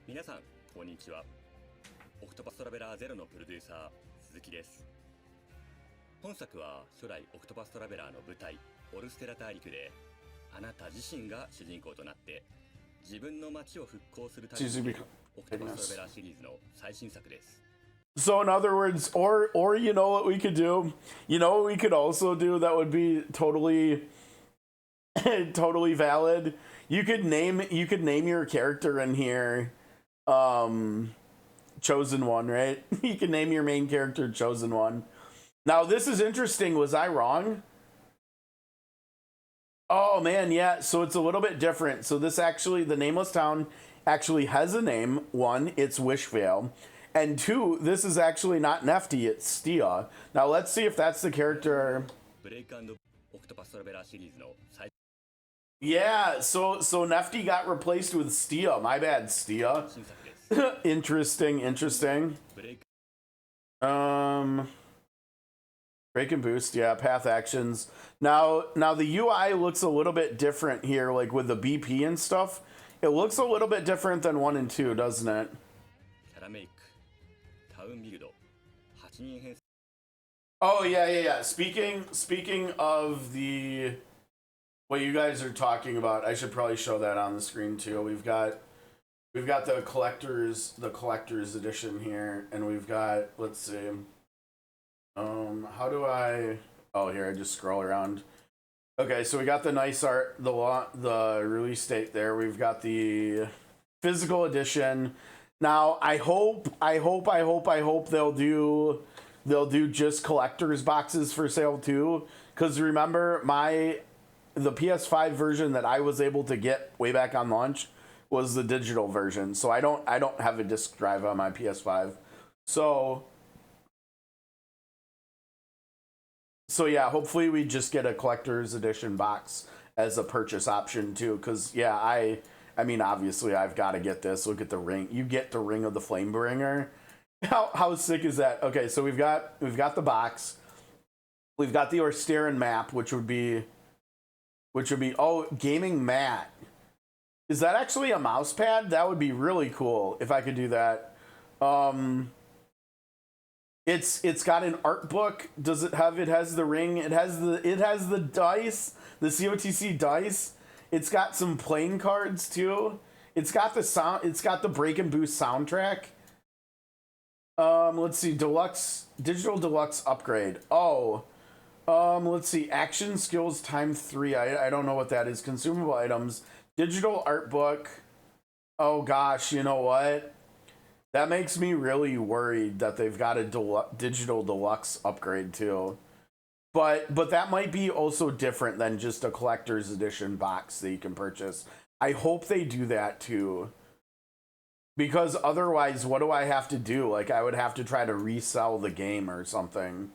皆さん、こんにちは。オクトパストラベラーゼロのプロデューサー、鈴木です。本作は初代オクトパストラベラーの舞台、オルステラ大陸で、あなた自身が主人公となって、自分の街を復興するためにオクトパストラベラーシリーズの最新作です。So in other words, or you know what we could do? You know what we could also do that would be totally totally valid? You could name your character in here Chosen One, right? You can name your main character Chosen One. Now this is interesting. Was I wrong? Oh man, yeah. So it's a little bit different. So this actually, the nameless town actually has a name. One, it's Wishvale. And two, this is actually not Nefty, it's Stia. Now let's see if that's the character. Yeah, so Nefty got replaced with Stia. My bad, Stia. Interesting. Break and boost, yeah, path actions. Now the UI looks a little bit different here, like with the BP and stuff. It looks a little bit different than 1 and 2, doesn't it? Oh yeah. Speaking of the what you guys are talking about, I should probably show that on the screen too. We've got the collector's edition here, and we've got, let's see. How do I? Oh, here, I just scroll around. Okay, so we got the nice art, the release date there. We've got the physical edition. Now, I hope they'll do just collector's boxes for sale too. Because remember, the PS5 version that I was able to get way back on launch was the digital version. So I don't have a disc drive on my PS5. So yeah, hopefully we just get a collector's edition box as a purchase option too. Because yeah, I mean, obviously I've got to get this. Look at the ring. You get the Ring of the Flamebringer. How sick is that? Okay, so we've got the box. We've got the Orsteran map, which would be oh, gaming mat. Is that actually a mouse pad? That would be really cool if I could do that. It's got an art book. Does it have? It has the ring. It has the dice, the COTC dice. It's got some playing cards too. It's got the sound. It's got the Break and Boost soundtrack. Let's see, digital deluxe upgrade. Oh, let's see, action skills ×3. I don't know what that is. Consumable items, digital art book. Oh gosh, you know what? That makes me really worried that they've got a digital deluxe upgrade too. But that might be also different than just a collector's edition box that you can purchase. I hope they do that too. Because otherwise, what do I have to do? Like, I would have to try to resell the game or something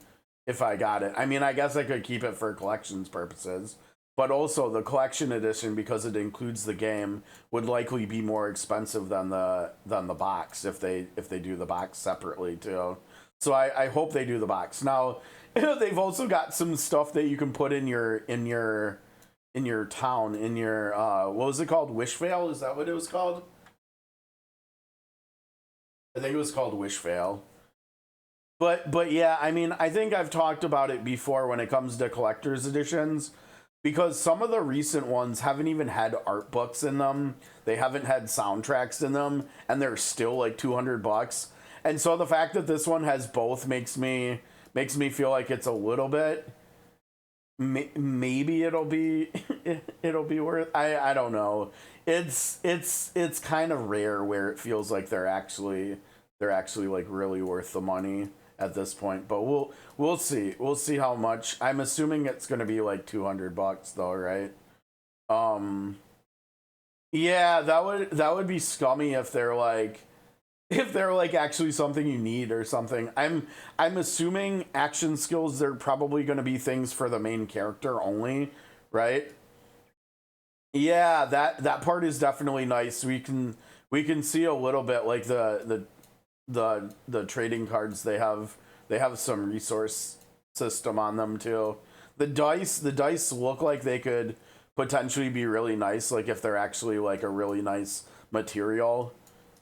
if I got it. I mean, I guess I could keep it for collections purposes. But also, the collection edition, because it includes the game, would likely be more expensive than the box if they do the box separately too. So I hope they do the box. Now, they've also got some stuff that you can put in your town, in your what was it called? Wishvale? Is that what it was called? I think it was called Wishvale. But yeah, I mean, I think I've talked about it before when it comes to collector's editions, because some of the recent ones haven't even had art books in them. They haven't had soundtracks in them, and they're still like $200. And so the fact that this one has both makes me feel like it's a little bit, maybe it'll be worth. I don't know. It's kind of rare where it feels like they're actually like really worth the money at this point. But we'll see. We'll see how much. I'm assuming it's gonna be like $200 though, right? Yeah, that would be scummy if they're like actually something you need or something. I'm assuming action skills, they're probably going to be things for the main character only, right? Yeah, that part is definitely nice. We can see a little bit like the trading cards. They have some resource system on them too. The dice look like they could potentially be really nice, like if they're actually like a really nice material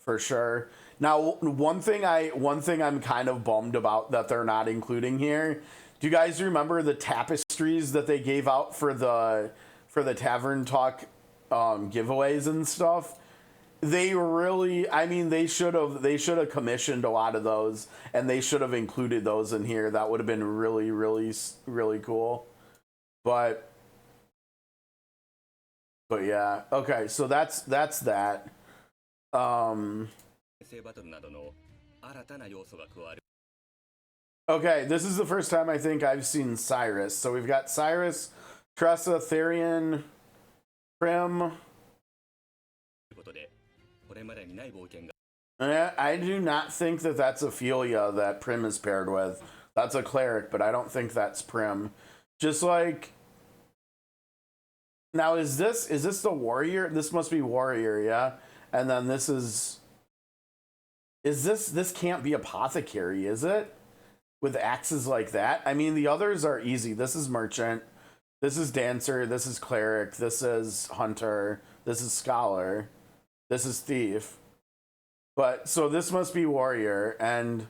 for sure. Now, one thing I'm kind of bummed about that they're not including here. Do you guys remember the tapestries that they gave out for the Tavern Talk giveaways and stuff? They really, I mean, they should have commissioned a lot of those, and they should have included those in here. That would have been really, really, really cool. But yeah, okay, so that's that. 生バトルなどの新たな要素が加わる Okay, this is the first time I think I've seen Cyrus. So we've got Cyrus, Tressa, Therian, Prim. ということで、これまでにない冒険が I do not think that that's Ophelia that Prim is paired with. That's a cleric, but I don't think that's Prim. Just like now, is this the warrior? This must be warrior, yeah. And then this is this can't be apothecary, is it? With axes like that? I mean, the others are easy. This is merchant. This is dancer. This is cleric. This is hunter. This is scholar. This is thief. But so this must be warrior, and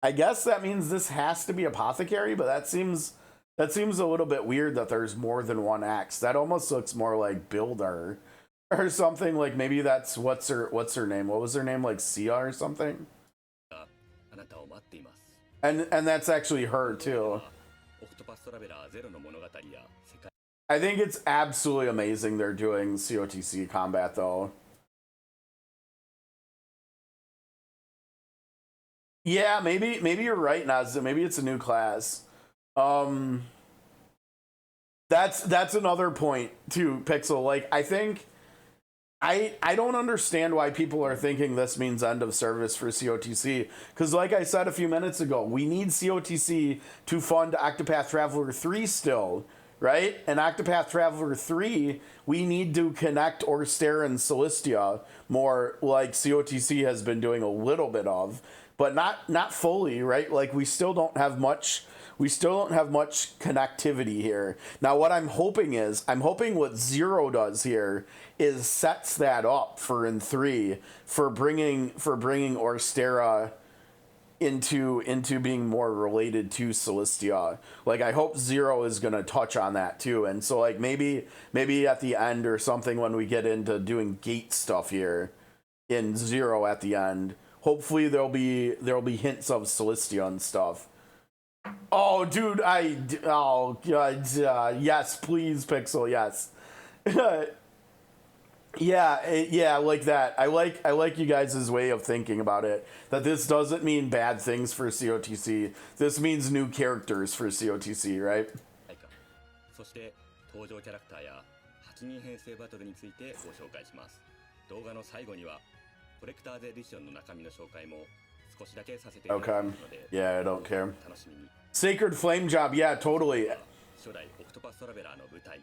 I guess that means this has to be apothecary. But that seems a little bit weird that there's more than one axe. That almost looks more like builder or something. Like maybe that's what's her name? What was her name? Like Stia or something. あなたを待っています And that's actually her too. オクトパストラベラーゼロの物語や世界 I think it's absolutely amazing they're doing COTC combat though. Yeah, maybe you're right, Nazda. Maybe it's a new class. That's another point too, Pixel. Like I think I don't understand why people are thinking this means end of service for COTC. Because like I said a few minutes ago, we need COTC to fund Octopath Traveler 3 still, right? And Octopath Traveler 3, we need to connect Orstera and Celestia more like COTC has been doing a little bit of, but not fully, right? Like we still don't have much connectivity here. Now what I'm hoping what Zero does here is sets that up for in 3 for bringing Orstera into being more related to Celestia. Like I hope Zero is going to touch on that too. And so like maybe at the end or something when we get into doing gate stuff here in Zero at the end, hopefully there'll be hints of Celestia and stuff. Oh, dude, oh god, yes, please, Pixel, yes. Yeah, like that. I like you guys' way of thinking about it. That this doesn't mean bad things for COTC. This means new characters for COTC, right? そして登場キャラクターや8人編成バトルについてご紹介します。動画の最後にはコレクターズエディションの中身の紹介も少しだけさせていただきますので、Yeah, I don't care. 楽しみに。Sacred Flame Job, yeah, totally. 初代オクトパストラベラーの舞台、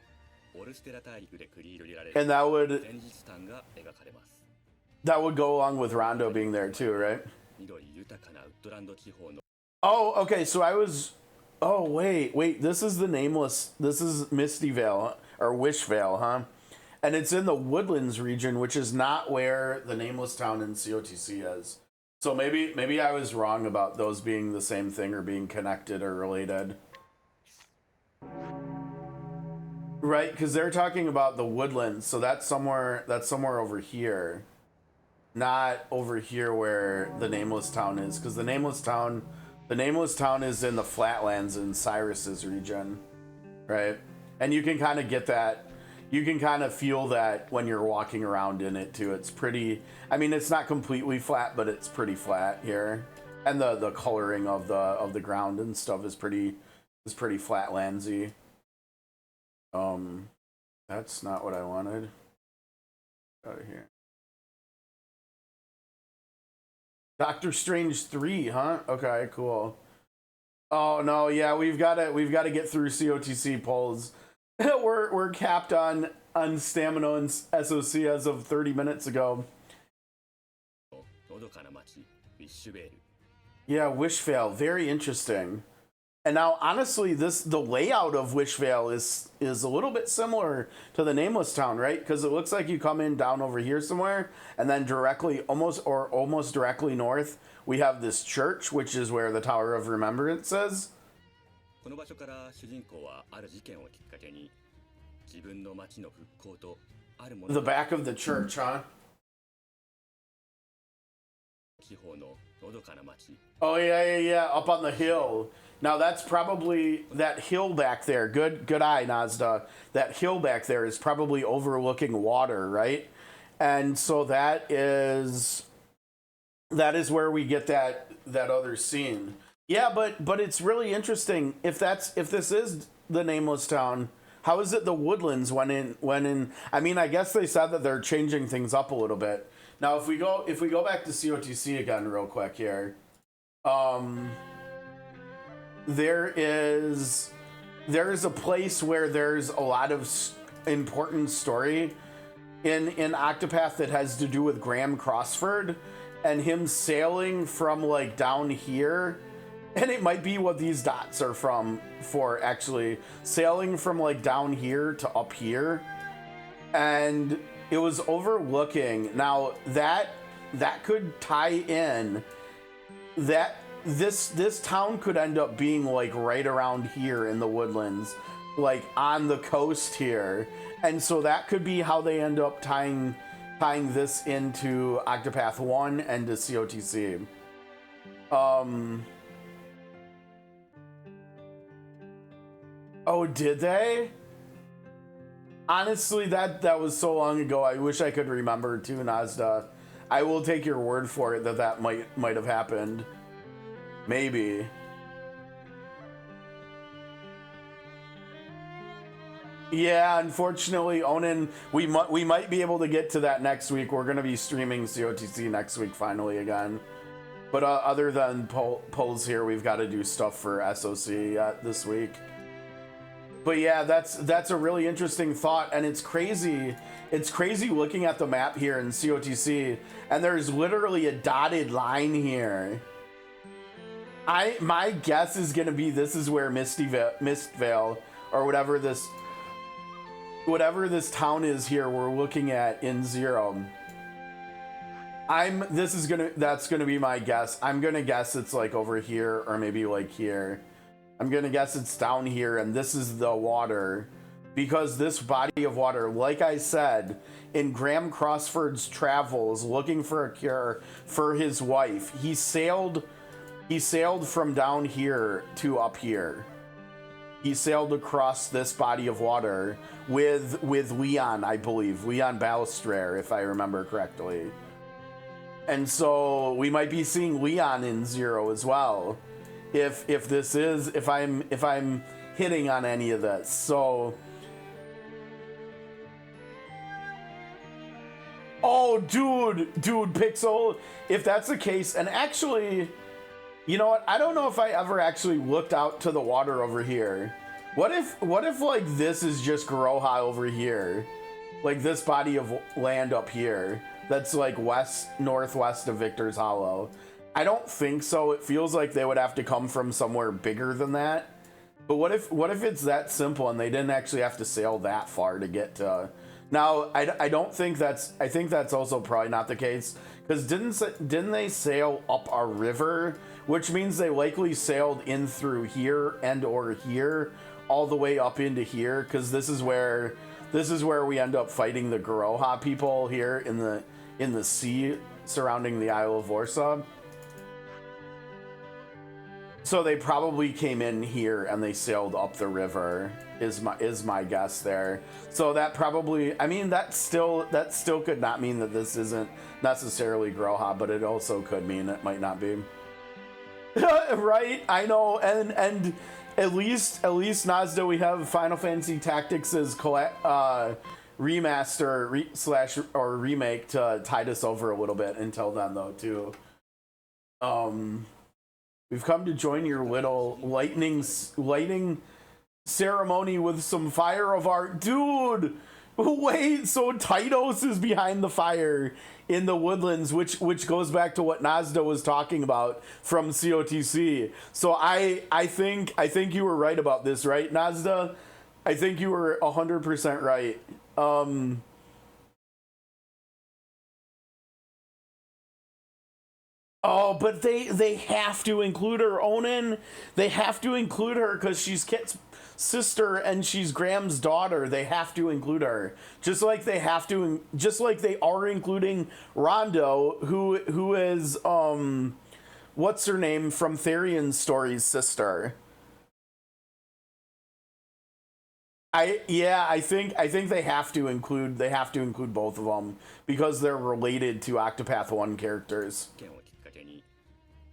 オルステラ大陸で繰り広げられる And that would 前日譚が描かれます。go along with Rondo being there too, right? 緑豊かなウッドランド地方の Oh, okay, so oh, wait, this is Misty Vale, or Wishvale, huh? And it's in the Woodlands region, which is not where the Nameless Town in COTC is. So maybe I was wrong about those being the same thing or being connected or related. Right, because they're talking about the Woodlands, so that's somewhere over here. Not over here where the Nameless Town is, because the Nameless Town is in the Flatlands in Cyrus's region, right? And you can kind of get that. You can kind of feel that when you're walking around in it too. It's pretty. I mean, it's not completely flat, but it's pretty flat here, and the coloring of the ground and stuff is pretty flatlandsy. That's not what I wanted. Out of here. Doctor Strange 3, huh? Okay, cool. Oh no, yeah, we've got to get through COTC polls. we're capped on stamina and SOC as of 30 minutes ago. Yeah, Wishvale, very interesting. And now, honestly, the layout of Wishvale is a little bit similar to the Nameless Town, right? Because it looks like you come in down over here somewhere, and then directly, almost directly north, we have this church, which is where the Tower of Remembrance is. この場所から主人公はある事件をきっかけに自分の町の復興とあるもの The back of the church, huh? 地方ののどかな町 Oh yeah, up on the hill. Now that's probably that hill back there. Good eye, Nazda. That hill back there is probably overlooking water, right? And so that is where we get that other scene. Yeah, but it's really interesting. If this is the Nameless Town, how is it the Woodlands when in I mean, I guess they said that they're changing things up a little bit. Now if we go back to COTC again real quick here. There is a place where there's a lot of important story in Octopath that has to do with Graham Crossford and him sailing from like down here, and it might be what these dots are for actually sailing from like down here to up here, and it was overlooking. Now that could tie in that this town could end up being like right around here in the Woodlands, like on the coast here, and so that could be how they end up tying this into Octopath 1 and to COTC. Oh, did they? Honestly, that was so long ago. I wish I could remember too, Nazda. I will take your word for it that might have happened. Maybe. Yeah, unfortunately, Onin, we might be able to get to that next week. We're going to be streaming COTC next week finally again. But other than polls here, we've got to do stuff for SOC this week. But yeah, that's a really interesting thought, and it's crazy. It's crazy looking at the map here in COTC, and there's literally a dotted line here. My guess is gonna be this is where Mistvale, or whatever this town is here we're looking at in Zero. That's gonna be my guess. I'm gonna guess it's like over here or maybe like here. I'm gonna guess it's down here, and this is the water, because this body of water, like I said, in Graham Crossford's travels looking for a cure for his wife, he sailed from down here to up here. He sailed across this body of water with Leon, I believe. Leon Balustrare, if I remember correctly. And so we might be seeing Leon in Zero as well. If I'm hitting on any of this. So oh dude, Pixel, if that's the case, and actually, you know what? I don't know if I ever actually looked out to the water over here. What if like this is just Garoha over here? Like this body of land up here that's like northwest of Victor's Hollow. I don't think so. It feels like they would have to come from somewhere bigger than that. But what if it's that simple and they didn't actually have to sail that far to get to? Now, I don't think that's, I think that's also probably not the case, because didn't they sail up a river, which means they likely sailed in through here and or here all the way up into here, because this is where we end up fighting the Garoha people here in the sea surrounding the Isle of Vorsa. So they probably came in here and they sailed up the river, is my guess there. So that probably, I mean, that still could not mean that this isn't necessarily Garoha, but it also could mean it might not be. Right? I know, and at least Nazda, we have Final Fantasy Tactics' remaster or remake to tide us over a little bit until then, though, too. We've come to join your little lighting ceremony with some fire of art. Dude, Wait, so Titos is behind the fire in the woodlands, which goes back to what Nazda was talking about from COTC. So I think you were right about this, right, Nazda? I think you were 100% right. Oh, but they have to include her, Onan. They have to include her because she's Kit's sister and she's Graham's daughter. They have to include her, just like they have to, just like they are including Rondo, who is what's her name from Therion's Story's sister. I think they have to include both of them because they're related to Octopath 1 characters. 件をきっかけに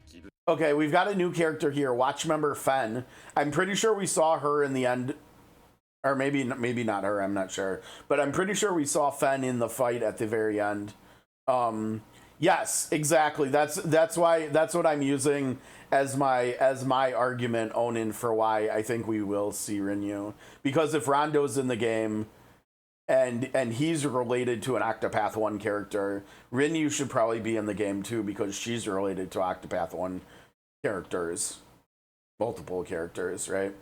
自分 Okay, we've got a new character here, watch member Phenn. I'm pretty sure we saw her in the end, or maybe not her, I'm not sure. But I'm pretty sure we saw Phenn in the fight at the very end. Yes, exactly. That's what I'm using as my argument, Onin, for why I think we will see Rinyu. Because if Rondo's in the game and he's related to an Octopath 1 character, Rinyu should probably be in the game too because she's related to Octopath 1 characters. Multiple characters, right?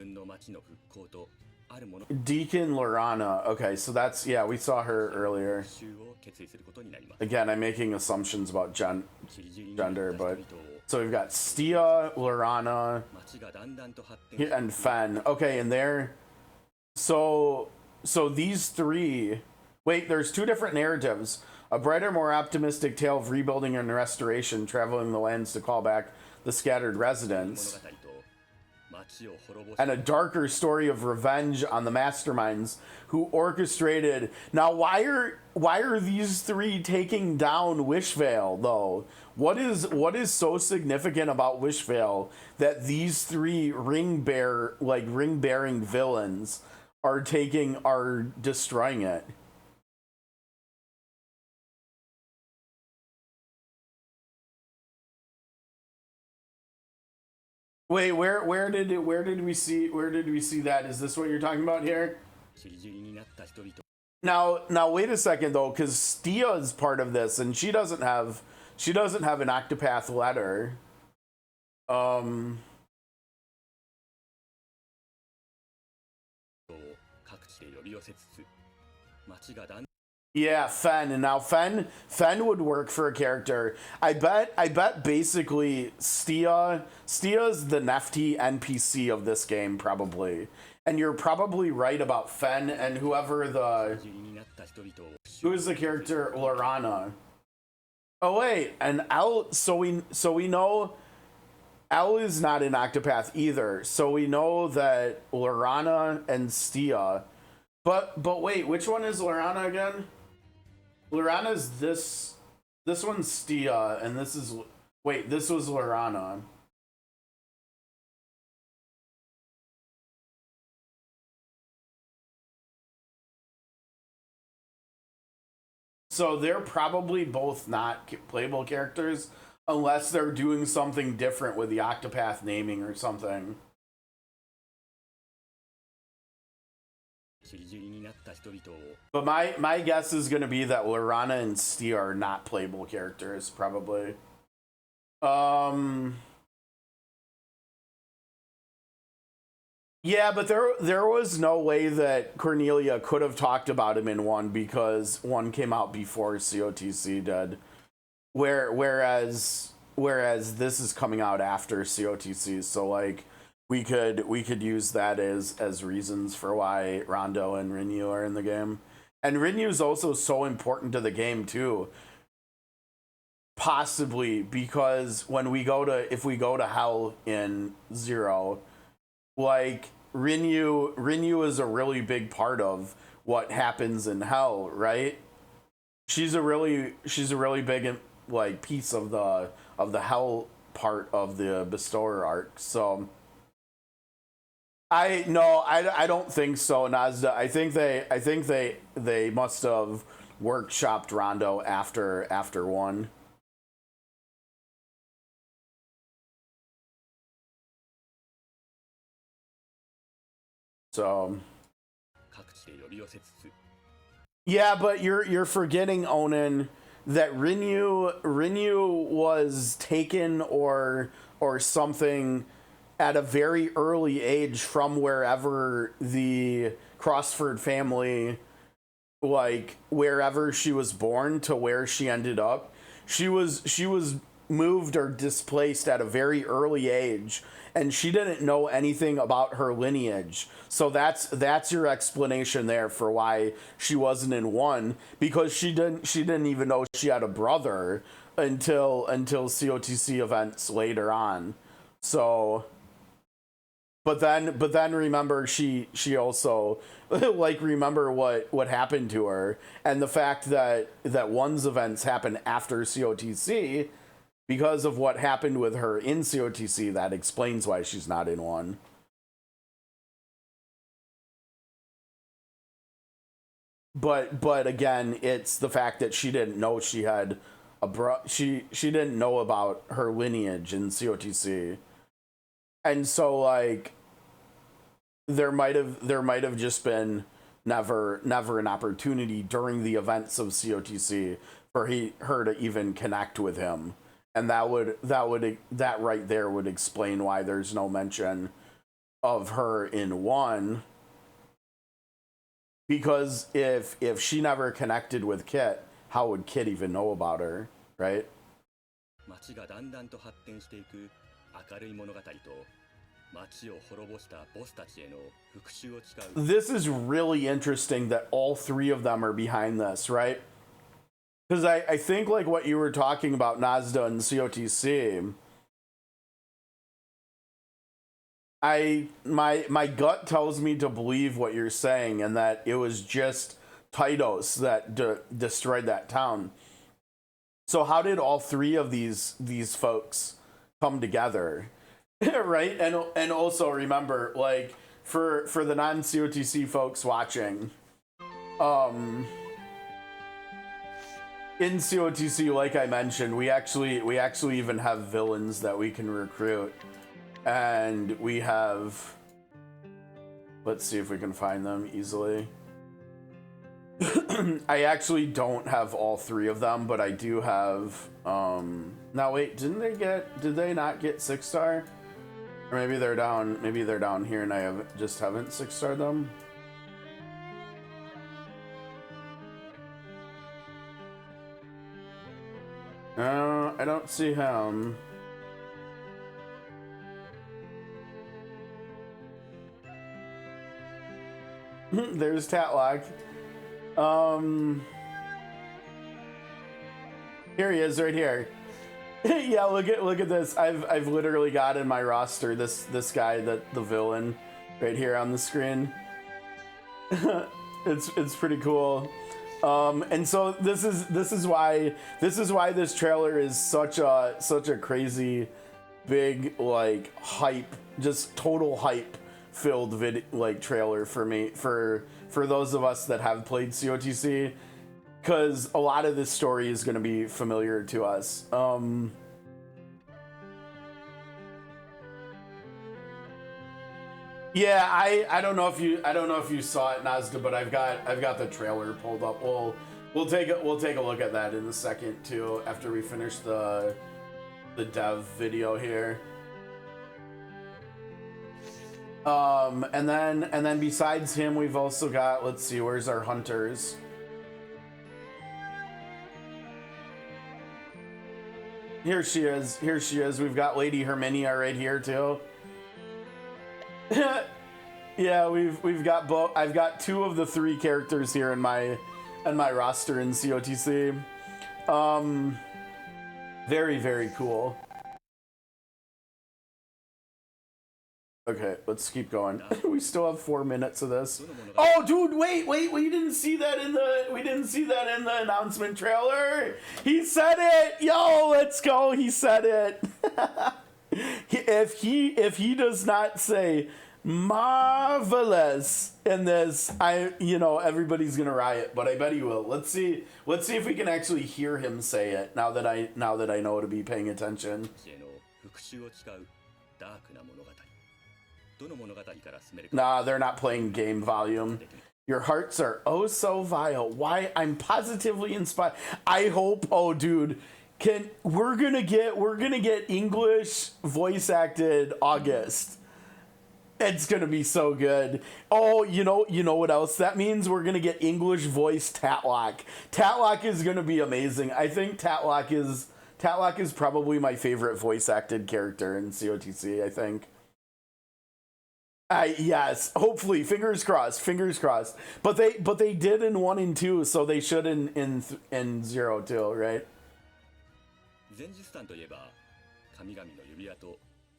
の町の復興とあるもの Deacon Laurana. Okay, so that's, yeah, we saw her earlier. 復讐を決意することになります Again, I'm making assumptions about 切り散りになった gender, 人 but 々を so we've got Stia, Laurana, 町がだんだんと発展 and Phenn. Okay, and there. So these three. Wait, there's two different narratives. A brighter, more optimistic tale of rebuilding and restoration, traveling the lands to call back the scattered 物 residents. 語と町を滅ぼし And a darker story of revenge on the masterminds who orchestrated. Now, why are these three taking down Wishvale though? What is so significant about Wishvale that these three ring bearing villains are destroying it? Wait, where did we see that? Is this what you're talking about here? 切り散りになった人々 Now wait a second though, because Stia is part of this, and she doesn't have an Octopath letter. を各地で呼び寄せつつ町がだん Yeah, Phenn, and now Phenn would work for a character. I bet basically Stia's the Nefty NPC of this game probably. And you're probably right about Phenn and whoever 切りになった人々を who is the character Laurana. Oh wait, and L so we know L is not in Octopath either. So we know that Laurana and Stia. But wait, which one is Laurana again? Laurana's this one's Stia, and this is this was Laurana. So they're probably both not playable characters unless they're doing something different with the Octopath naming or something. 切り散りになった人々を But my guess is going to be that Laurana and Stia are not playable characters, probably. Yeah, but there was no way that Cornelia could have talked about him in 1 because 1 came out before COTC did. Whereas this is coming out after COTC, so like we could use that as reasons for why Rondo and Rinyu are in the game. And Rinyu is also so important to the game too. Possibly because if we go to Hell in Zero, like Rinyu is a really big part of what happens in Hell, right? She's a really big like piece of the Hell part of the Bestower arc. So I don't think so, Nazda. I think they must have workshopped Rondo after 1. So 寄せつつ Yeah, but you're forgetting, Onan, that Rinyu was taken or something at a very early age from wherever the Crossford family, like wherever she was born to where she ended up. She was moved or displaced at a very early age, and she didn't know anything about her lineage. So that's your explanation there for why she wasn't in 1, because she didn't even know she had a brother until COTC events later on. So but then remember she also like remember what happened to her, and the fact that 1's events happened after COTC. Because of what happened with her in COTC, that explains why she's not in 1. But again, it's the fact that she didn't know she had she didn't know about her lineage in COTC. And so like there might have just been never an opportunity during the events of COTC for her to even connect with him. And that right there would explain why there's no mention of her in 1. Because if she never connected with Kit, how would Kit even know about her, right? 街がだんだんと発展していく明るい物語と街を滅ぼしたボスたちへの復讐を誓う This is really interesting that all 3 of them are behind this, right? Because I think like what you were talking about, Nazda and COTC, my gut tells me to believe what you're saying, and that it was just Tytos that destroyed that town. So how did all 3 of these folks come together, right? And also remember, like for the non-COTC folks watching, in COTC, like I mentioned, we actually even have villains that we can recruit, and we have. Let's see if we can find them easily. I actually don't have all 3 of them, but I do have. Now wait, did they not get 6-star? Or maybe they're down. Maybe they're down here, and I haven't 6-starred them. I don't see him. There's Tatlock. Here he is, right here. Yeah, look at this. I've literally got in my roster this guy, the villain, right here on the screen. It's pretty cool. And so this is why this trailer is such a crazy big, like, hype, just total hype filled trailer for me, for those of us that have played COTC, because a lot of this story is going to be familiar to us. Yeah, I don't know if you saw it, Nazda, but I've got the trailer pulled up. We'll take a look at that in a second too, after we finish the dev video here. And then besides him, we've also got, let's see, where's our hunters? Here she is. We've got Lady Herminia right here too. Yeah, we've got both. I've got 2 of the 3 characters here in my roster in COTC. Very, very cool. Okay, let's keep going. We still have 4 minutes of this. Oh, dude, wait! We didn't see that in the announcement trailer. He said it. Yo, let's go. He said it. If he does not say marvelous in this, everybody's gonna riot, but I bet he will. Let's see if we can actually hear him say it now that I know to be paying attention. Nah, they're not playing game volume Your hearts are oh so vile. Why? I'm positively inspired. I hope. Oh, dude, we're gonna get English voice acted August. It's gonna be so good. Oh, you know what else that means? We're gonna get English voice Tatlock. Tatlock is gonna be amazing. I think Tatlock is probably my favorite voice acted character in COTC. I think. Yes, hopefully, fingers crossed. But they did in 1 and 2, so they should in 0 too, right?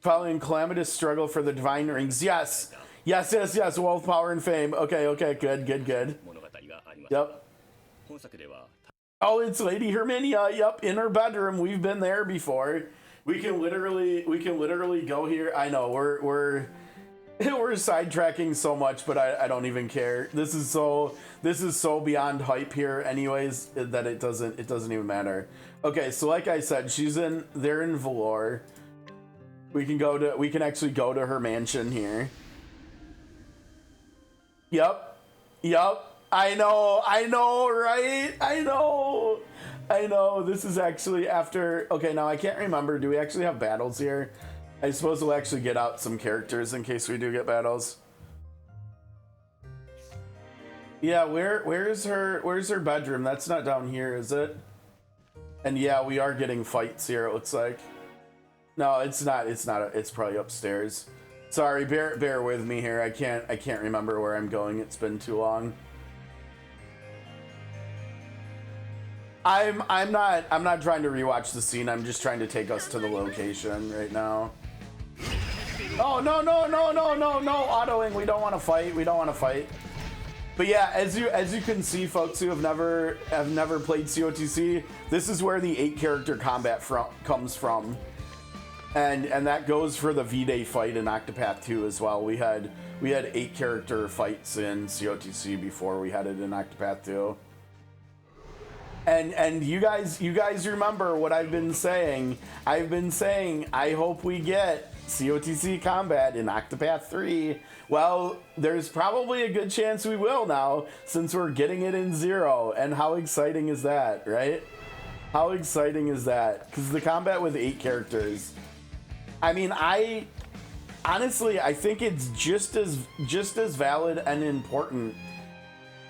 Following calamitous struggle for the divine rings. Yes. Wealth, power, and fame. Okay. Good. Yep. Oh, it's Lady Herminia. Yep, in her bedroom. We've been there before. We can literally go here. I know we're sidetracking so much, but I don't even care. This is so beyond hype here anyways that it doesn't even matter. Okay, so like I said, they're in Valor. We can actually go to her mansion here. Yep. I know, right? I know. This is actually after. Okay, now I can't remember. Do we actually have battles here? I suppose we'll actually get out some characters in case we do get battles. Yeah, where's her bedroom? That's not down here, is it? And yeah, we are getting fights here, it looks like. No, it's not. It's probably upstairs. Sorry, bear with me here. I can't remember where I'm going. It's been too long. I'm not trying to rewatch the scene. I'm just trying to take us to the location right now. Oh, no, autoing. We don't want to fight. But yeah, as you can see, folks who have never played COTC, this is where the 8-character combat comes from. And that goes for the V-Day fight in Octopath 2 as well. We had 8-character fights in COTC before we had it in Octopath 2. And you guys remember what I've been saying. I hope we get COTC combat in Octopath 3. Well, there's probably a good chance we will now, since we're getting it in 0. And how exciting is that, right? How exciting is that? Because the combat with 8 characters. I mean, honestly, I think it's just as valid and important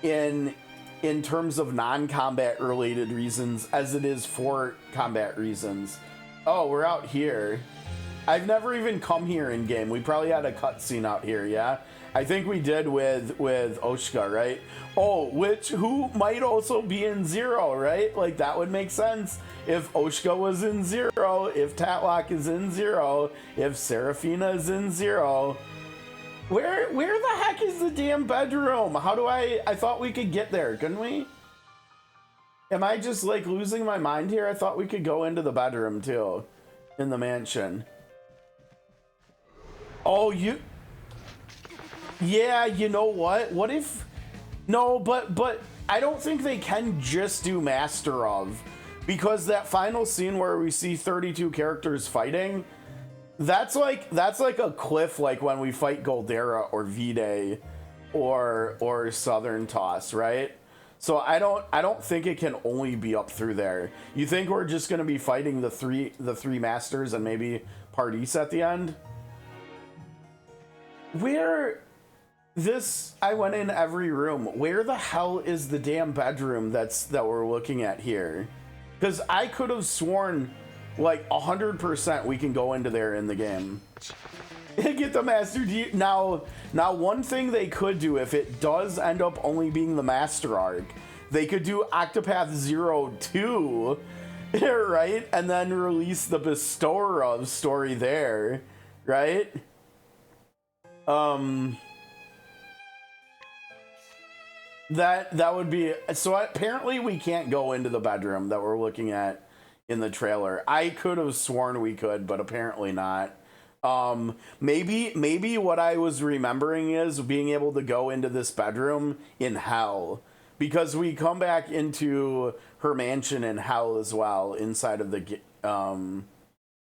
in terms of non-combat related reasons as it is for combat reasons. Oh, we're out here. I've never even come here in game. We probably had a cutscene out here, yeah? I think we did with Oshka, right? Oh, who might also be in 0, right? Like, that would make sense if Oshka was in 0, if Tatlock is in 0, if Seraphina is in 0. Where the heck is the damn bedroom? I thought we could get there, couldn't we? Am I just like losing my mind here? I thought we could go into the bedroom too, in the mansion. Oh, yeah, you know what? What if, no, but I don't think they can just do Master of, because that final scene where we see 32 characters fighting, that's like a cliff, like when we fight Goldera or V-Day or Southern Toss, right? So I don't think it can only be up through there. You think we're just gonna be fighting the three masters and maybe Pardis at the end? I went in every room. Where the hell is the damn bedroom that we're looking at here? Because I could have sworn like 100% we can go into there in the game. Get the Master D. Now one thing they could do, if it does end up only being the Master Arc, they could do Octopath Zero 2, right? And then release the Bestower of story there, right? That would be, so apparently we can't go into the bedroom that we're looking at in the trailer. I could have sworn we could, but apparently not. Maybe what I was remembering is being able to go into this bedroom in Hell, because we come back into her mansion in Hell as well, inside of the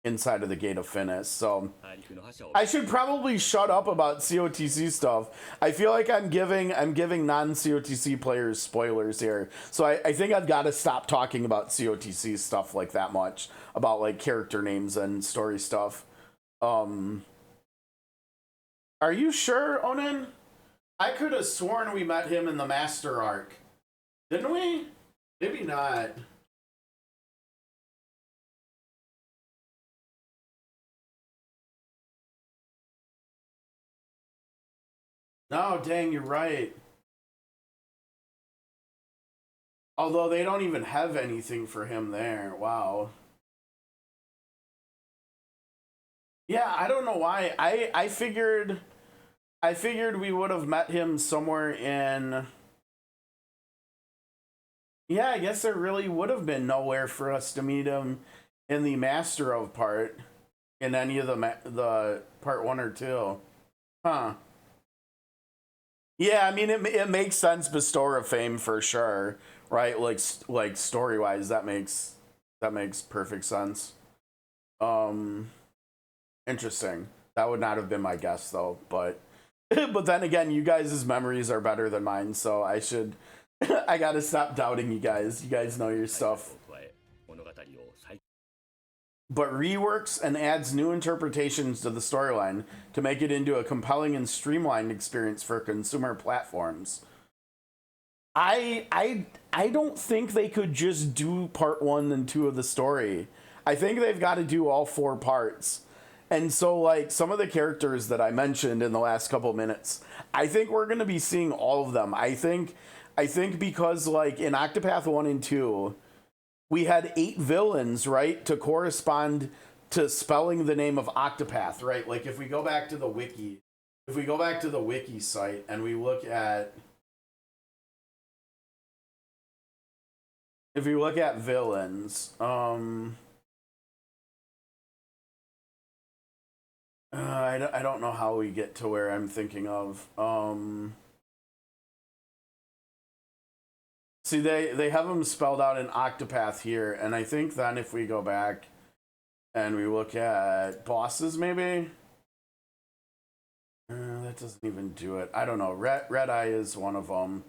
inside of the Gate of Finis. So 大陸の覇者を I should probably shut up about COTC stuff. I feel like I'm giving non-COTC players spoilers here. So I think I've got to stop talking about COTC stuff like that much, about like character names and story stuff. Are you sure, Onin? I could have sworn we met him in the Master Arc. Didn't we? Maybe not. No, dang, you're right. Although they don't even have anything for him there. Wow. Yeah, I don't know why. I figured we would have met him somewhere in. Yeah, I guess there really would have been nowhere for us to meet him in the Master of part, in any of the part 1 or 2. Huh. Yeah, I mean it makes sense, Bestower of Fame for sure, right? Like story wise, that makes perfect sense. Interesting. That would not have been my guess though, but but then again, you guys' memories are better than mine, so I should I gotta stop doubting you guys. You guys know your 対策 stuff. を加え物語を再 But reworks and adds new interpretations to the storyline to make it into a compelling and streamlined experience for consumer platforms. I don't think they could just do part 1 and 2 of the story. I think they've got to do all 4 parts. And so like some of the characters that I mentioned in the last couple of minutes, I think we're going to be seeing all of them. I think because like in Octopath 1 and 2, we had 8 villains, right, to correspond to spelling the name of Octopath, right? Like if we go back to the wiki site and we look at villains, I don't know how we get to where I'm thinking of. See, they have them spelled out in Octopath here, and I think then if we go back and we look at bosses, maybe that doesn't even do it. I don't know. Red Eye is one of them.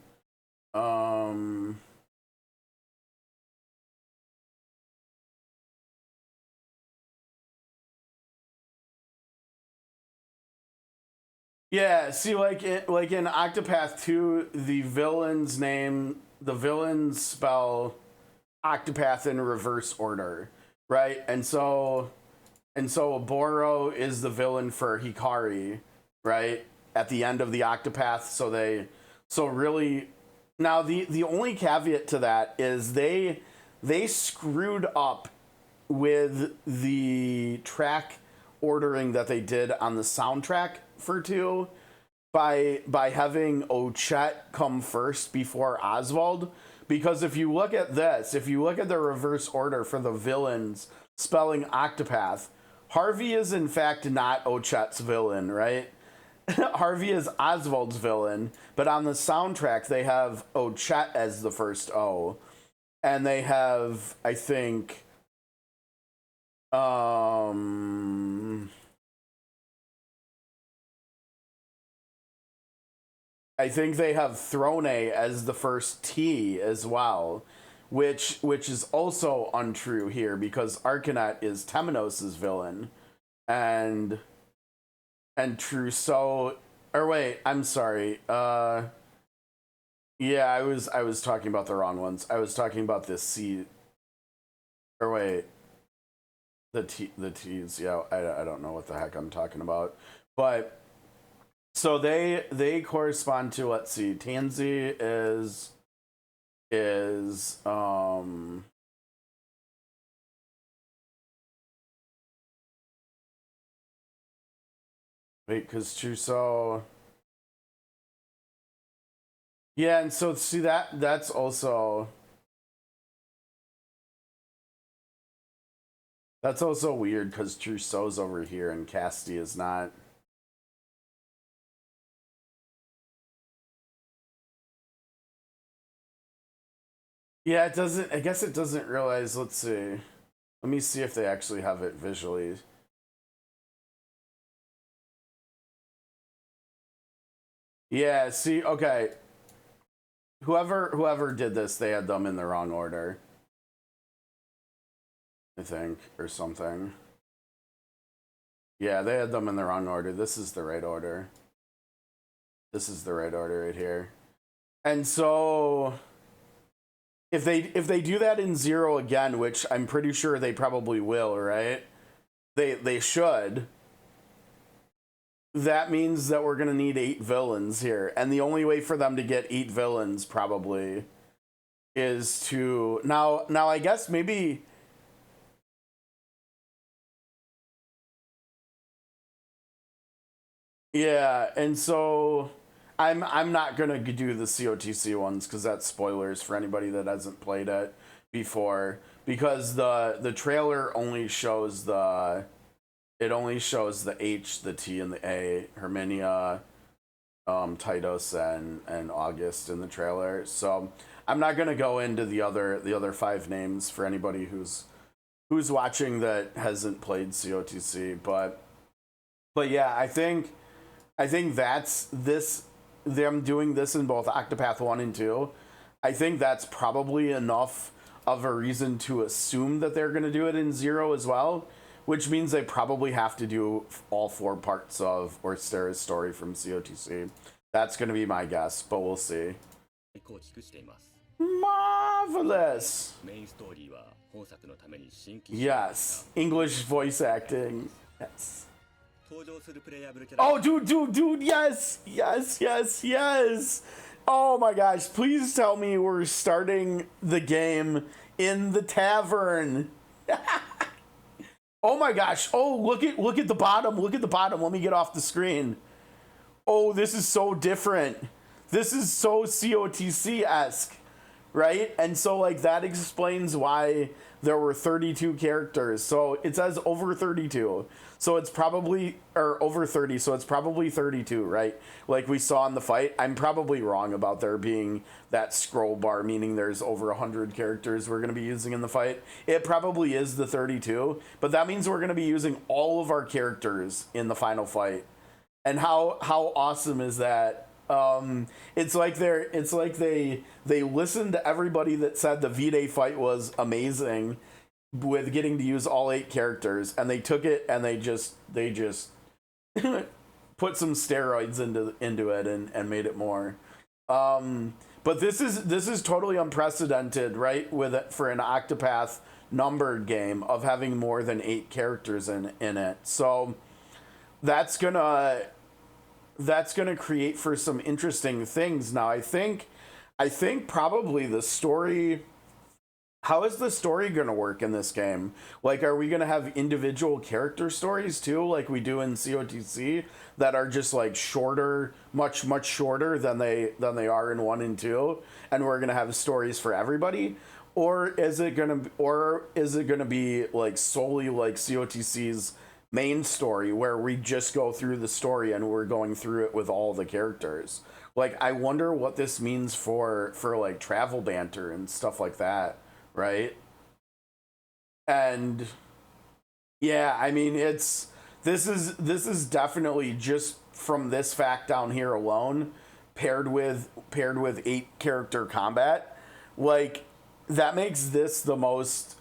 Yeah, see, like in Octopath 2, the villains spell Octopath in reverse order, right? And so Boro is the villain for Hikari, right? At the end of the Octopath, so really now the only caveat to that is they screwed up with the track ordering that they did on the soundtrack for 2 by having Ochette come first before Oswald, because if you look at the reverse order for the villains spelling Octopath, Harvey is in fact not Ochette's villain, right? Harvey is Oswald's villain, but on the soundtrack they have Ochette as the first O, and they have, I think, I think they have Throne as the first T as well, which is also untrue here because Arcanet is Temenos' villain, and Trousseau. Or wait, I'm sorry. Yeah, I was talking about the wrong ones. I was talking about this C. Or wait, the T's. Yeah, I don't know what the heck I'm talking about, but. So they correspond to, let's see, Tansy is wait, because Trousseau. Yeah, and so see that's also weird because Trousseau's over here and Casti is not. Yeah, it doesn't. I guess it doesn't realize. Let's see. Let me see if they actually have it visually. Yeah, see, okay. Whoever did this, they had them in the wrong order. I think, or something. Yeah, they had them in the wrong order. This is the right order. This is the right order right here. And so if they do that in Zero again, which I'm pretty sure they probably will, right? They should. That means that we're gonna need 8 villains here. And the only way for them to get 8 villains probably is to now I guess maybe yeah, and so I'm not gonna do the COTC ones because that's spoilers for anybody that hasn't played it before. Because the trailer only shows the H, the T, and the A, Herminia, Titus, and August in the trailer. So I'm not gonna go into the other 5 names for anybody who's watching that hasn't played COTC, but yeah, I think that's this, them doing this in both Octopath 1 and 2. I think that's probably enough of a reason to assume that they're going to do it in Zero as well, which means they probably have to do all 4 parts of Orstera's story from COTC. That's going to be my guess, but we'll see. Marvelous! Yes, English voice acting. Yes. Oh, dude, yes. Oh my gosh, please tell me we're starting the game in the tavern. Oh my gosh. Oh, look at the bottom. Look at the bottom. Let me get off the screen. Oh, this is so different. This is so COTC-esque, right? And so like that explains why there were 32 characters. So it says over 32. So it's probably, or over 30, so it's probably 32, right? Like we saw in the fight. I'm probably wrong about there being that scroll bar, meaning there's over 100 characters we're going to be using in the fight. It probably is the 32, but that means we're going to be using all of our characters in the final fight. And how awesome is that? It's like they listened to everybody that said the V-Day fight was amazing with getting to use all 8 characters, and they took it and they just put some steroids into it and made it more. But this is totally unprecedented, right? With it for an Octopath numbered game of having more than 8 characters in it. So that's gonna create for some interesting things. Now I think probably the story. How is the story going to work in this game? Like, are we going to have individual character stories too, like we do in COTC, that are just like shorter, much shorter than they are in 1 and 2, and we're going to have stories for everybody? Or is it going to be like solely like COTC's main story, where we just go through the story and we're going through it with all the characters? Like, I wonder what this means for like travel banter and stuff like that. Right? And yeah, I mean, this is definitely, just from this fact down here alone, paired with 8 character combat, like that makes this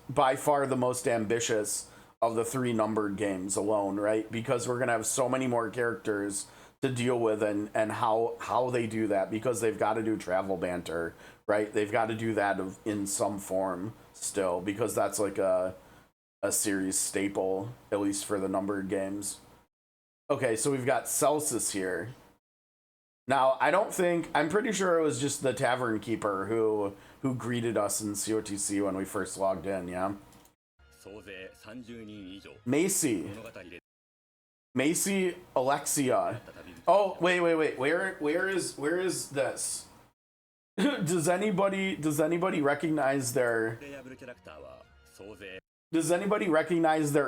by far the most ambitious of the 3 numbered games alone, right? Because we're gonna have so many more characters to deal with, and how they do that, because they've got to do travel banter, right? They've got to do that in some form still, because that's like a series staple, at least for the numbered games. Okay, so we've got Celsus here. Now, I'm pretty sure it was just the tavern keeper who greeted us in COTC when we first logged in, yeah? Macy, Alexia. Oh, wait. Where is this? Does anybody recognize their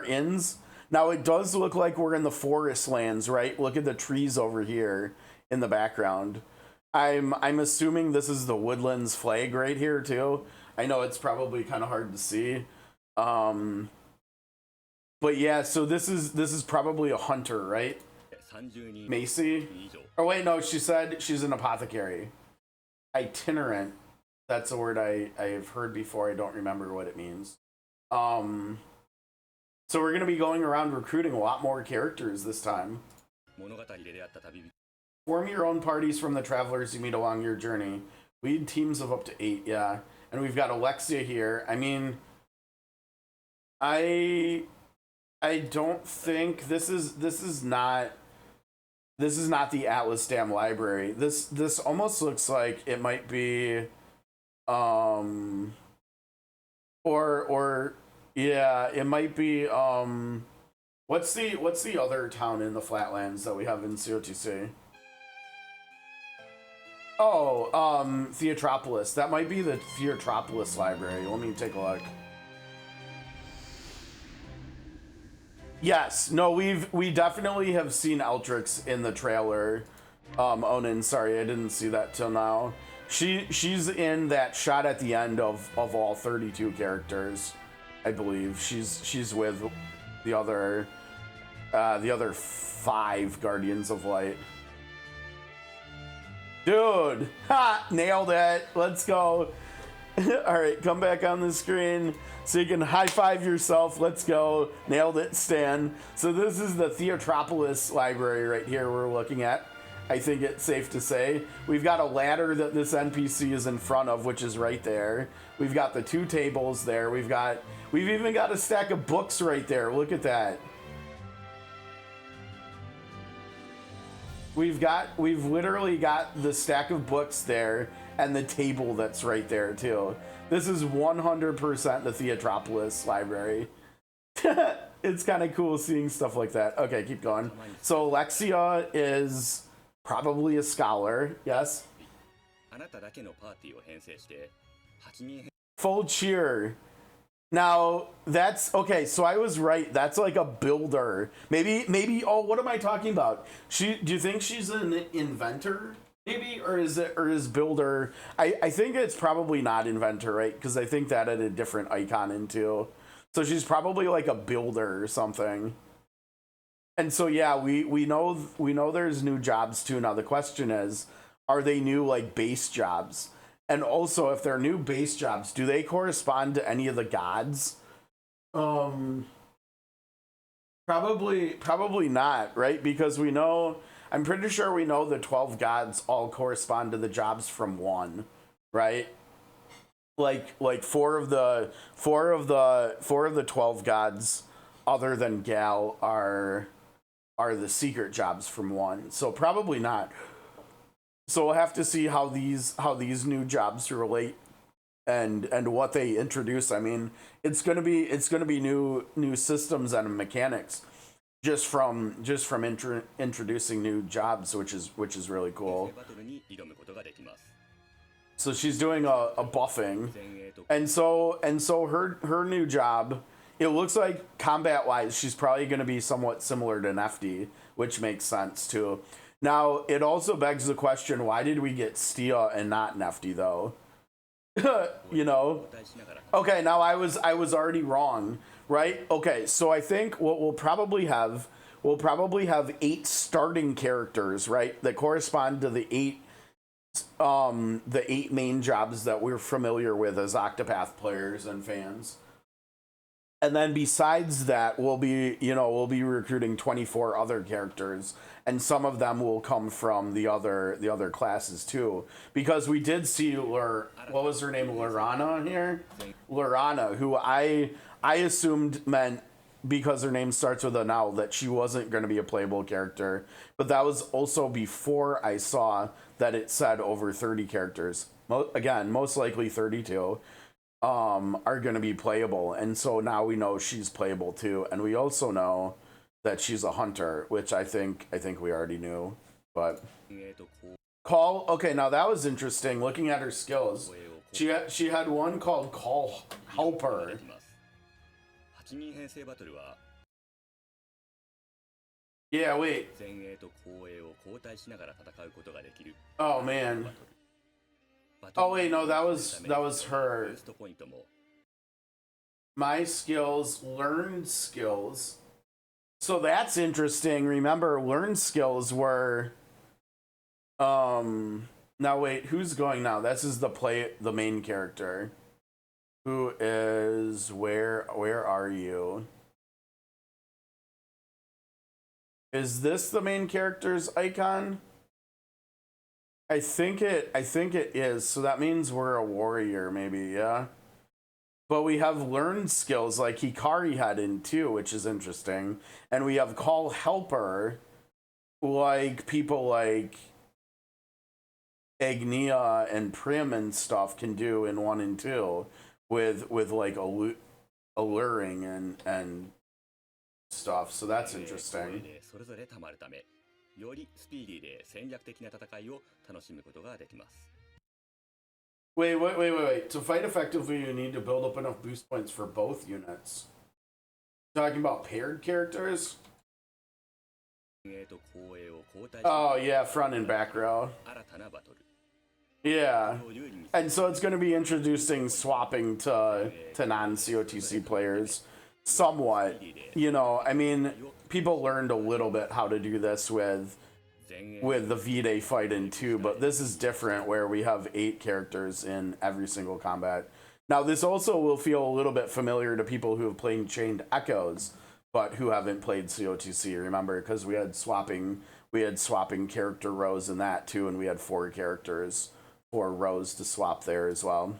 inns? Now it does look like we're in the forest lands, right? Look at the trees over here in the background. I'm assuming this is the Woodlands flag right here too. I know it's probably kind of hard to see. But yeah, so this is probably a hunter, right? 30人 Macy? 以上 Oh wait, no, she said she's an apothecary. Itinerant. That's a word I've heard before. I don't remember what it means. So we're gonna be going around recruiting a lot more characters this time. 物語で出会った旅人 Form your own parties from the travelers you meet along your journey. Lead teams of up to 8, yeah. And we've got Alexia here. I mean, I don't think this is not the Atlas Dam Library. This almost looks like it might be or yeah, it might be what's the other town in the Flatlands that we have in CotC? Oh, Theatropolis. That might be the Theatropolis Library. Let me take a look. Yes, no, we definitely have seen Eltrix in the trailer. Onan, sorry, I didn't see that till now. She's in that shot at the end of all 32 characters, I believe. She's with the other 5 Guardians of Light. Dude, ha! Nailed it. Let's go. All right, come back on the screen so you can high five yourself. Let's go. Nailed it, Stan. So this is the Theatropolis Library right here we're looking at. I think it's safe to say. We've got a ladder that this NPC is in front of, which is right there. We've got the 2 tables there. We've even got a stack of books right there. Look at that. We've literally got the stack of books there and the table that's right there too. This is 100% the Theatropolis Library. It's kind of cool seeing stuff like that. Okay, keep going. So Alexia is probably a scholar, yes? あなただけのパーティーを編成して8人編 Full cheer. Now, that's okay, so I was right. That's like a builder. Maybe oh, what am I talking about? Do you think she's an inventor? Maybe, or is builder? I think it's probably not inventor, right? Because I think that had a different icon into. So she's probably like a builder or something. And so yeah, we know there's new jobs too. Now the question is, are they new like base jobs? And also, if they're new base jobs, do they correspond to any of the gods? Probably not, right? Because I'm pretty sure we know the 12 gods all correspond to the jobs from 1, right? Like 4 of the 12 gods other than Gal are the secret jobs from 1. So probably not. So we'll have to see how these new jobs relate and what they introduce. I mean, it's gonna be new systems and mechanics just from introducing new jobs, which is really cool. バトルに挑むことができます。 So she's doing a buffing, 前衛と and so her new job. It looks like combat wise, she's probably going to be somewhat similar to Nefty, which makes sense too. Now, it also begs the question, why did we get Stia and not Nefty, though? You know? 交代しながら Okay, now I was already wrong, right? Okay, so I think what we'll probably have 8 starting characters, right? That correspond to the 8 main jobs that we're familiar with as Octopath players and fans. And then besides that, we'll be recruiting 24 other characters, and some of them will come from the other classes too. Because we did see what was her name, Laurana here? Laurana, who I assumed meant, because her name starts with an L, that she wasn't going to be a playable character. But that was also before I saw that it said over 30 characters. Again, most likely 32. Are going to be playable, and so now we know she's playable too, and we also know that she's a hunter, which I think we already knew. But 前衛とこう call, okay, now that was interesting. Looking at her skills, 声をこう she had one called call 挑むことがで helper. きます。8人編成バトルは Yeah, wait. 前衛と後衛を交代しながら戦うことができる Oh man. バトル。バ Oh wait, no, that トル was her. ブーストポイントも My skills, learned skills. So that's interesting. Remember, learned skills were now wait, who's going now? This is the main character. Who is where are you? Is this the main character's icon? I think it is. So that means we're a warrior, maybe, yeah. But we have learned skills like Hikari had in too, which is interesting. And we have call helper, like people like Agnia and Prim and stuff can do in 1 and 2 with like alluring and stuff. So that's interesting. それぞれ貯まるため、よりスピーディーで戦略的な戦いを楽しむことができます。Wait. To fight effectively, you need to build up enough boost points for both units. Talking about paired characters? Oh, yeah, front and back row. Yeah. And so it's going to be introducing swapping to non-COTC players. Somewhat. You know, I mean, people learned a little bit how to do this with the V-Day fight in 2, but this is different where we have 8 characters in every single combat. Now, this also will feel a little bit familiar to people who have played Chained Echoes, but who haven't played COTC, remember, because we had swapping character rows in that too, and we had 4 characters, 4 rows to swap there as well.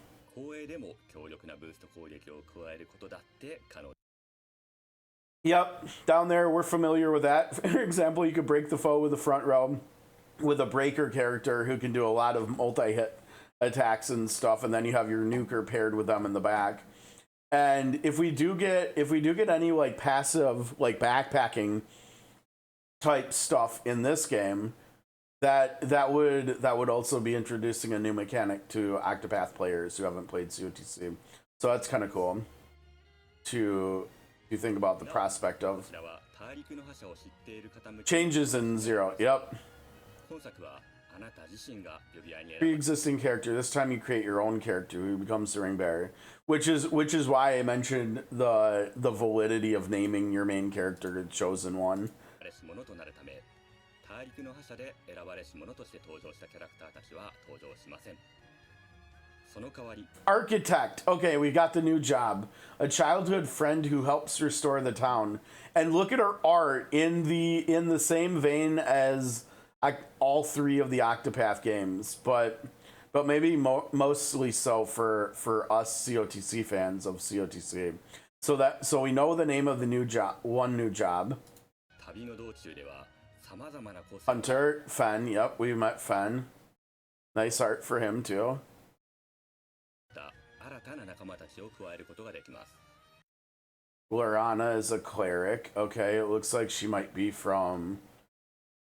Yep, down there we're familiar with that. For example, you could break the foe with the front row with a breaker character who can do a lot of multi-hit attacks and stuff, and then you have your nuker paired with them in the back. And if we do get any like passive like backpacking type stuff in this game, that would also be introducing a new mechanic to Octopath players who haven't played COTC. So that's kind of cool to think about the prospect of changes in Zero. Yep. Pre-existing character. This time you create your own character who becomes the ring bearer, which is why I mentioned the validity of naming your main character the chosen one. Architect. Okay, we got the new job. A childhood friend who helps restore the town. And look at her art in the same vein as all 3 of the Octopath games, but maybe mostly so for us COTC fans of COTC. So we know the name of the new job. Hunter, Phenn. Yep, we met Phenn. Nice art for him too. Laurana is a cleric. Okay, it looks like she might be from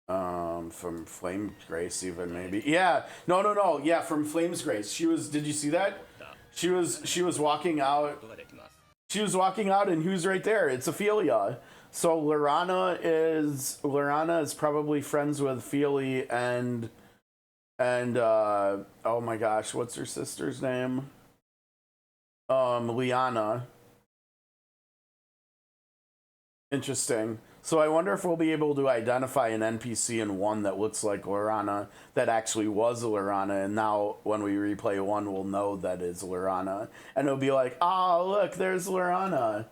Flame's Grace even maybe. Yeah. No. Yeah, from Flame's Grace. She was, did you see that? She was walking out. She was walking out and who's right there? It's Ophelia. So Laurana is probably friends with Feely and oh my gosh, what's her sister's name? Liana. Interesting. So I wonder if we'll be able to identify an NPC in 1 that looks like Laurana, that actually was Laurana, and now when we replay 1, we'll know that is Laurana. And it'll be like, oh, look, there's Laurana.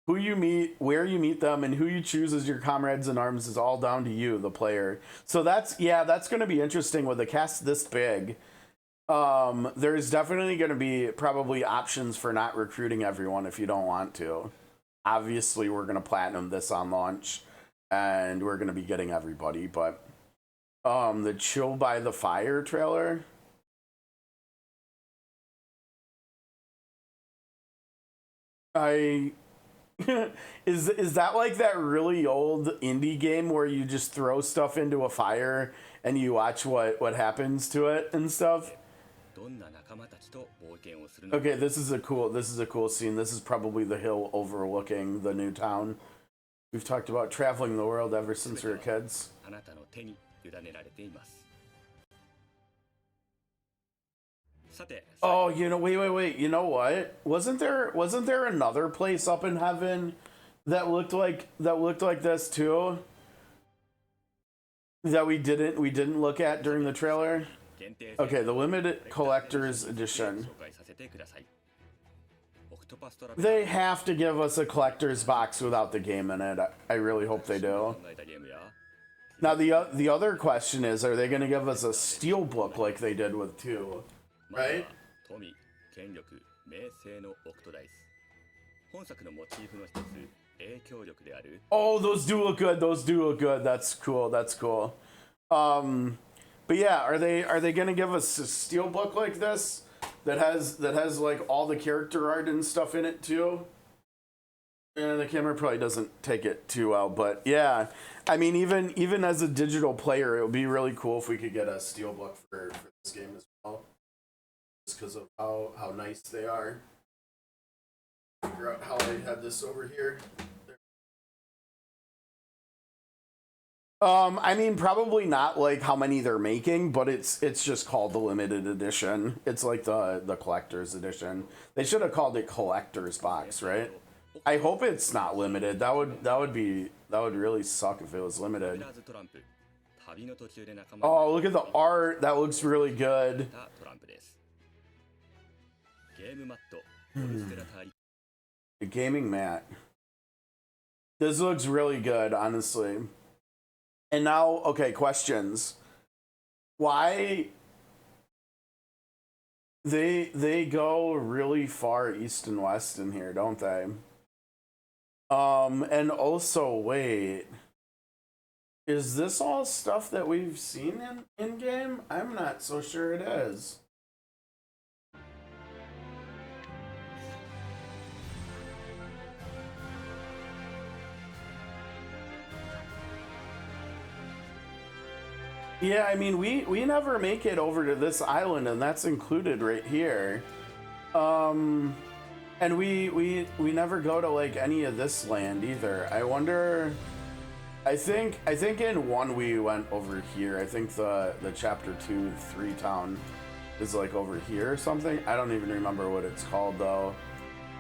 Who you meet, where you meet them, and who you choose as your comrades in arms is all down to you, the player. So that's going to be interesting with a cast this big. There's definitely going to be probably options for not recruiting everyone if you don't want to. Obviously, we're going to platinum this on launch, and we're going to be getting everybody, but the Chill by the Fire trailer. Is that like that really old indie game where you just throw stuff into a fire and you watch what happens to it and stuff? Okay, this is a cool scene. This is probably the hill overlooking the new town. We've talked about traveling the world ever since we were kids. さて、 Oh, you know, wait. You know what? Wasn't there another place up in heaven that looked like this too? That we didn't look at during the trailer? 限定 Okay, the limited collector's edition. 紹介させてください。オクトパストラ They have to give us a collector's box without the game in it. I really hope they do. 考えたゲームや Now the other question is, are they going to give us a steel book like they did with 2? まずは Right? 富、権力、名声のオクトダイス。本作のモチーフの一つ、影響力である Oh, those do look good. That's cool. But yeah, are they gonna give us a steel book like this that has like all the character art and stuff in it too? And the camera probably doesn't take it too well, but yeah, I mean, even as a digital player, it would be really cool if we could get a steel book for this game as well, just because of how nice they are. Figure out how I had this over here. I mean, probably not like how many they're making, but it's just called the limited edition. It's like the collector's edition. They should have called it collector's box, right? I hope it's not limited. That would really suck if it was ト limited. ラーズトランプ、旅の途中で仲間 Oh, look at the art. That looks really good. たトランプです。ゲームマット、オルステラターリ The gaming mat. This looks really good, honestly. And now, okay, questions. Why they go really far east and west in here, don't they? And also, wait. Is this all stuff that we've seen in game? I'm not so sure it is. Yeah, I mean, we never make it over to this island, and that's included right here. And we never go to like any of this land either. I wonder. I think in 1 we went over here. I think the chapter 2-3 town is like over here or something. I don't even remember what it's called though.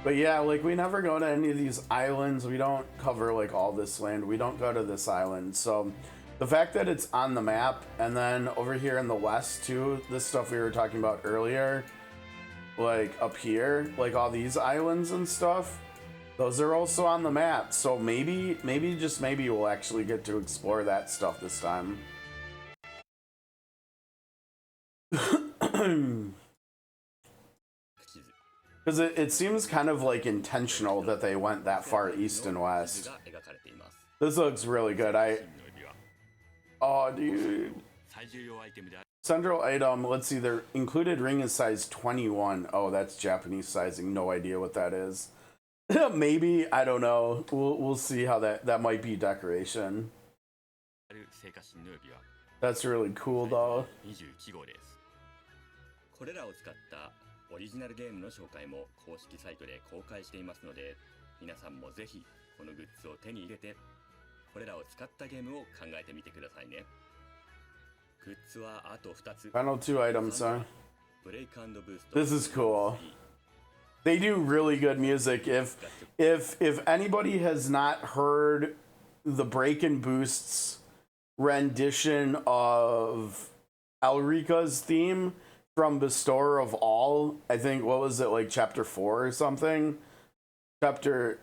But yeah, like we never go to any of these islands. We don't cover like all this land. We don't go to this island. So the fact that it's on the map, and then over here in the west too, this stuff we were talking about earlier, like up here, like all these islands and stuff, those are also on the map. So maybe we'll actually get to explore that stuff this time. Because it seems kind of like intentional that they went that far east and west. が描かれています。 This looks really good. Oh, dude. 最重要アイテムである Central item, let's see, their included ring is size 21. Oh, that's Japanese sizing. No idea what that is. Maybe, I don't know. We'll see how that might be decoration. 聖火神の指輪 That's really cool though. 21号です。これらを使ったオリジナルゲームの紹介も公式サイトで公開していますので、皆さんもぜひこのグッズを手に入れて、これらを使ったゲームを考えてみてくださいね。グッズはあと2つ。 Final 2 items, huh? ブレイク&ブースト This is cool. They do really good music. If anybody has not heard the Break and Boosts rendition of Elrica's theme from Bestower of All, I think, what was it, like chapter 4 or something? Chapter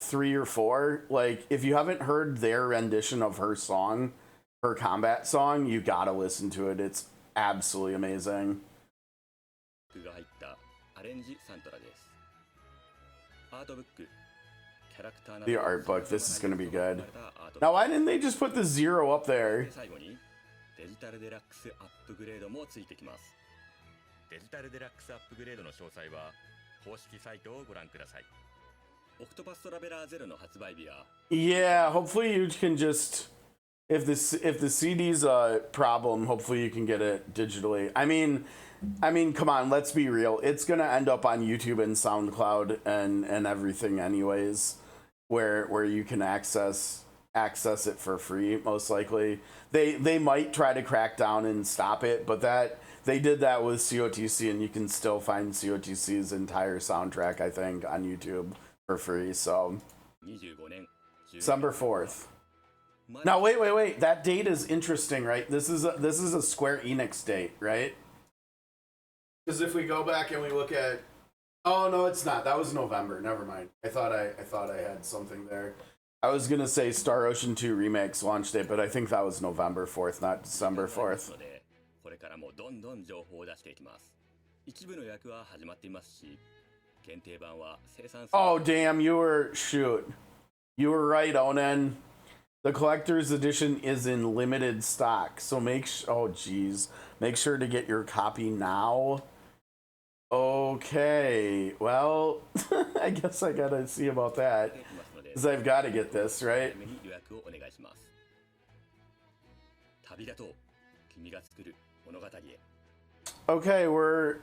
3 or 4? Like, if you haven't heard their rendition of her song, her combat song, you gotta listen to it. It's absolutely amazing. が入ったアレンジサントラです。アートブック、キャラクターなど The art book, this is gonna be good. アート Now, why didn't they just put the 0 up there? 最後にデジタルデラックスアップグレードもついてきます。デジタルデラックスアップグレードの詳細は公式サイトをご覧ください。オクトパストラベラーゼロの発売日は Yeah, hopefully you can just if the CD's a problem, hopefully you can get it digitally. I mean, come on, let's be real. It's gonna end up on YouTube and SoundCloud and everything anyways, where you can access it for free, most likely. They might try to crack down and stop it, but They did that with COTC, and you can still find COTC's entire soundtrack, I think, on YouTube for free. So, December 4th. Now, wait. That date is interesting, right? This is a Square Enix date, right? Because if we go back and we look at, oh no, it's not. That was November. Never mind. I thought I had something there. I was gonna say Star Ocean 2 Remake's launch date, but I think that was November 4th, not December 4th. Oh damn, you were right, Onen. The collector's edition is in limited stock, so make sure to get your copy now. Okay, well, I guess I gotta see about that, because I've got to get this, right? Okay, we're